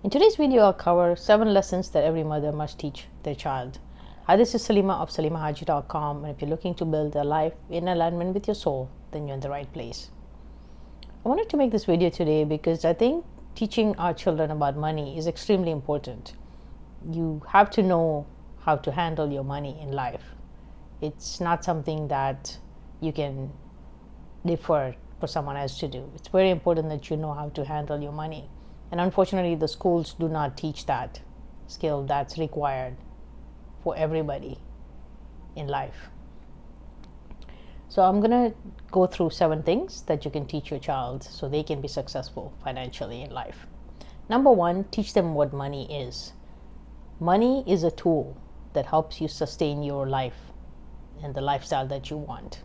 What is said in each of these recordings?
In today's video, I'll cover 7 lessons that every mother must teach their child. Hi, this is Salimah of SALIMAH, and if you're looking to build a life in alignment with your soul, then you're in the right place. I wanted to make this video today because I think teaching our children about money is extremely important. You have to know how to handle your money in life. It's not something that you can defer for someone else to do. It's very important that you know how to handle your money. And unfortunately, the schools do not teach that skill that's required for everybody in life. So I'm going to go through 7 things that you can teach your child so they can be successful financially in life. Number 1, teach them what money is. Money is a tool that helps you sustain your life and the lifestyle that you want.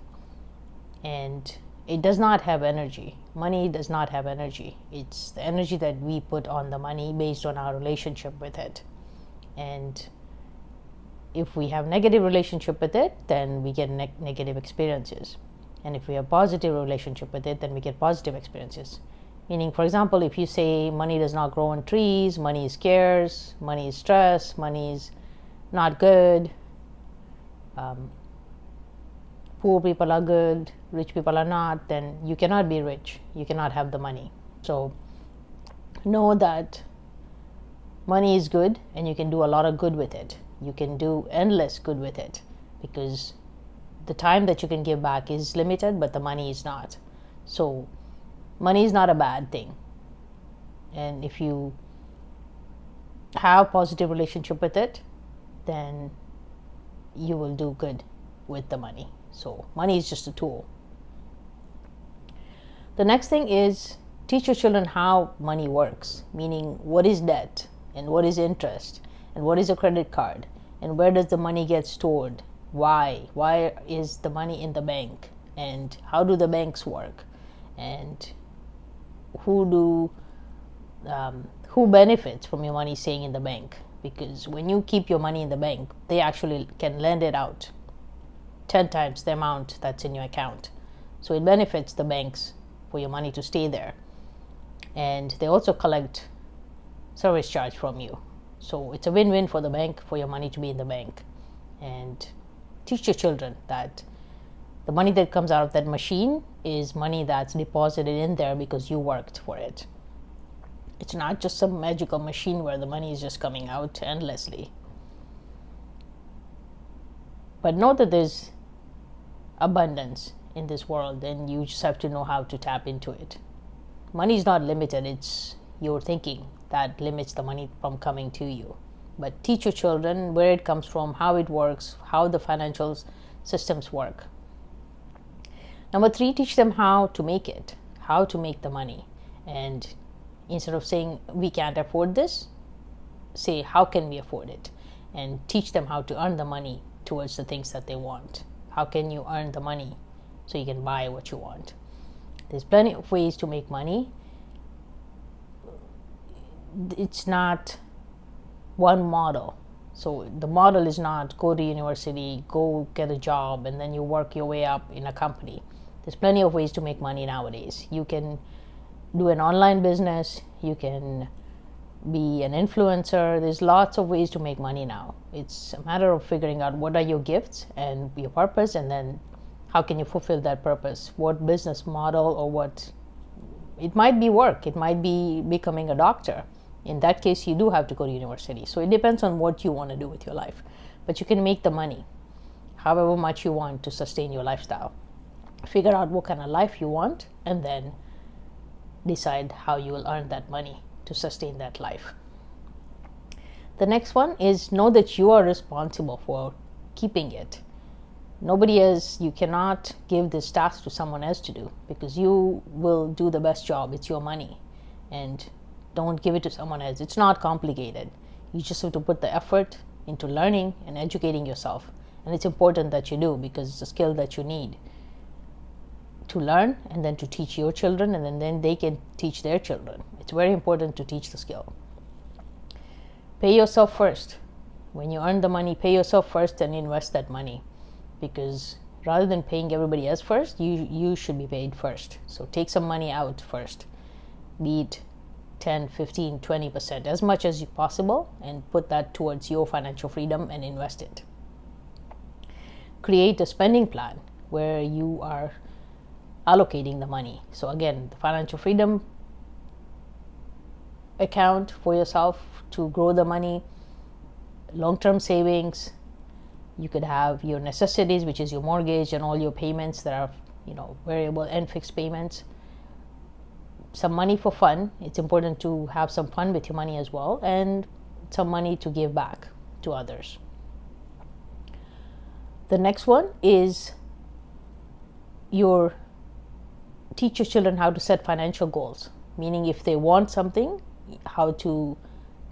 And it does not have energy. Money does not have energy. It's the energy that we put on the money based on our relationship with it. And if we have negative relationship with it, then we get negative experiences. And if we have positive relationship with it, then we get positive experiences. Meaning, for example, if you say money does not grow on trees, money is scarce, money is stress, money is not good, poor people are good, rich people are not, then you cannot be rich. You cannot have the money. So know that money is good and you can do a lot of good with it. You can do endless good with it because the time that you can give back is limited, but the money is not. So money is not a bad thing. And if you have positive relationship with it, then you will do good with the money. So money is just a tool. The next thing is teach your children how money works, meaning what is debt and what is interest and what is a credit card and where does the money get stored, why is the money in the bank, and how do the banks work, and who benefits from your money staying in the bank. Because when you keep your money in the bank, they actually can lend it out 10 times the amount that's in your account. So it benefits the banks for your money to stay there. And they also collect service charge from you. So it's a win-win for the bank for your money to be in the bank. And teach your children that the money that comes out of that machine is money that's deposited in there because you worked for it. It's not just some magical machine where the money is just coming out endlessly. But know that there's abundance in this world and you just have to know how to tap into it. Money is not limited. It's your thinking that limits the money from coming to you. But teach your children where it comes from, how it works, how the financial systems work. Number 3, teach them how to make it, how to make the money. And instead of saying we can't afford this, say how can we afford it, and teach them how to earn the money towards the things that they want. How can you earn the money so you can buy what you want? There's plenty of ways to make money. It's not one model. So the model is not go to university, go get a job, and then you work your way up in a company. There's plenty of ways to make money nowadays. You can do an online business. You can be an influencer. There's lots of ways to make money now. It's a matter of figuring out what are your gifts and your purpose, and then how can you fulfill that purpose. What business model, or what, it might be work, it might be becoming a doctor. In that case, you do have to go to university. So it depends on what you want to do with your life. But you can make the money however much you want to sustain your lifestyle. Figure out what kind of life you want and then decide how you will earn that money to sustain that life. The next one is know that you are responsible for keeping it. Nobody else, you cannot give this task to someone else to do because you will do the best job. It's your money. And don't give it to someone else. It's not complicated. You just have to put the effort into learning and educating yourself. And it's important that you do because it's a skill that you need to learn and then to teach your children, and then they can teach their children. It's very important to teach the skill. Pay yourself first. When you earn the money, pay yourself first and invest that money. Because rather than paying everybody else first, you should be paid first. So take some money out first. Be it 10, 15, 20%, as much as possible, and put that towards your financial freedom and invest it. Create a spending plan where you are allocating the money. So again, the financial freedom account for yourself to grow the money, long-term savings. You could have your necessities, which is your mortgage and all your payments that are, variable and fixed payments. Some money for fun. It's important to have some fun with your money as well, and some money to give back to others. The next one is teach your children how to set financial goals, meaning if they want something, how to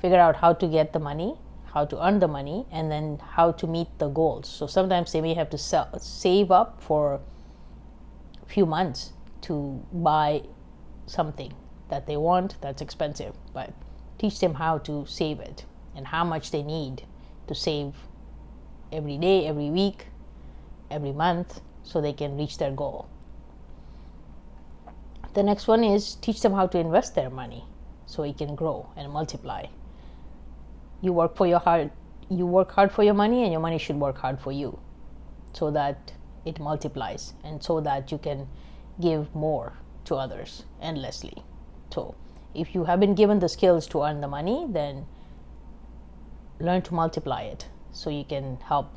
figure out how to get the money, how to earn the money, and then how to meet the goals. So sometimes they may have to save up for a few months to buy something that they want that's expensive, but teach them how to save it and how much they need to save every day, every week, every month, so they can reach their goal. The next one is teach them how to invest their money so it can grow and multiply. You work hard for your money, and your money should work hard for you so that it multiplies and so that you can give more to others endlessly. So if you have been given the skills to earn the money, then learn to multiply it so you can help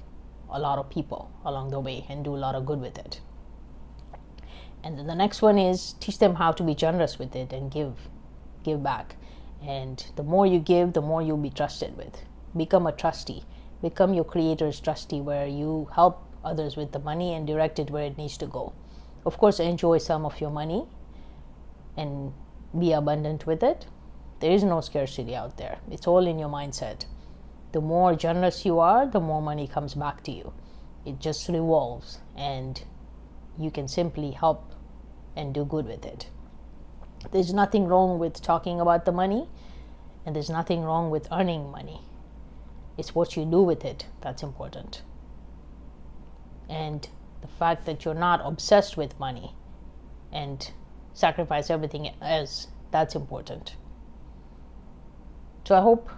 a lot of people along the way and do a lot of good with it. And then the next one is teach them how to be generous with it and give back. And the more you give, the more you'll be trusted with. Become a trustee. Become your creator's trustee, where you help others with the money and direct it where it needs to go. Of course, enjoy some of your money and be abundant with it. There is no scarcity out there. It's all in your mindset. The more generous you are, the more money comes back to you. It just revolves, and you can simply help and do good with it. There's nothing wrong with talking about the money, and there's nothing wrong with earning money. It's what you do with it that's important. And the fact that you're not obsessed with money and sacrifice everything else, that's important. So I hope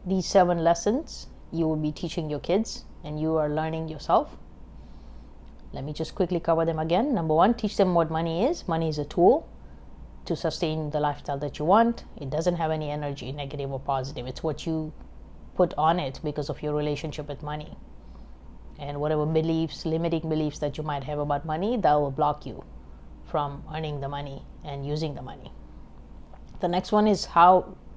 these 7 lessons you will be teaching your kids and you are learning yourself. Let me just quickly cover them again. Number 1, teach them what money is. Money is a tool to sustain the lifestyle that you want. It doesn't have any energy, negative or positive. It's what you put on it because of your relationship with money. And whatever beliefs, limiting beliefs that you might have about money, that will block you from earning the money and using the money. The next one is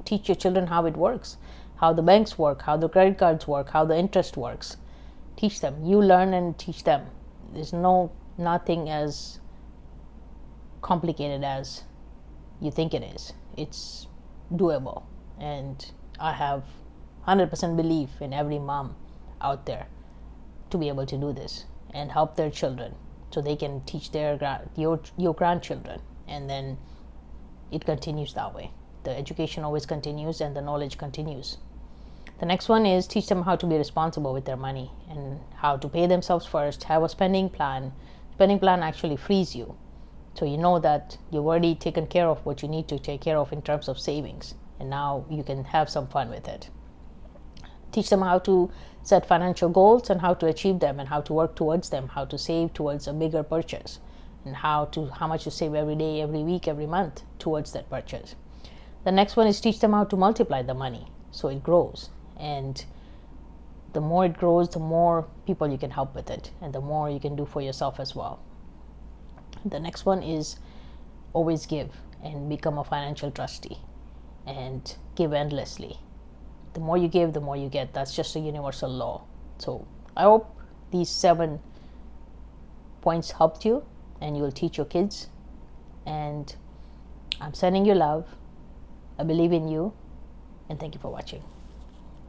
teach your children how it works, how the banks work, how the credit cards work, how the interest works. Teach them. You learn and teach them. There's nothing as complicated as you think it is. It's doable. And I have 100% belief in every mom out there to be able to do this and help their children so they can teach your grandchildren, and then it continues that way. The education always continues and the knowledge continues. The next one is teach them how to be responsible with their money and how to pay themselves first. Have a spending plan. Spending plan actually frees you, so you know that you've already taken care of what you need to take care of in terms of savings, and now you can have some fun with it. Teach them how to set financial goals and how to achieve them and how to work towards them, how to save towards a bigger purchase, and how much to save every day, every week, every month towards that purchase. The next one is teach them how to multiply the money so it grows. And the more it grows, the more people you can help with it, and the more you can do for yourself as well. The next one is always give and become a financial trustee and give endlessly. The more you give, the more you get. That's just a universal law. So I hope these 7 points helped you and you will teach your kids. And I'm sending you love. I believe in you, and thank you for watching.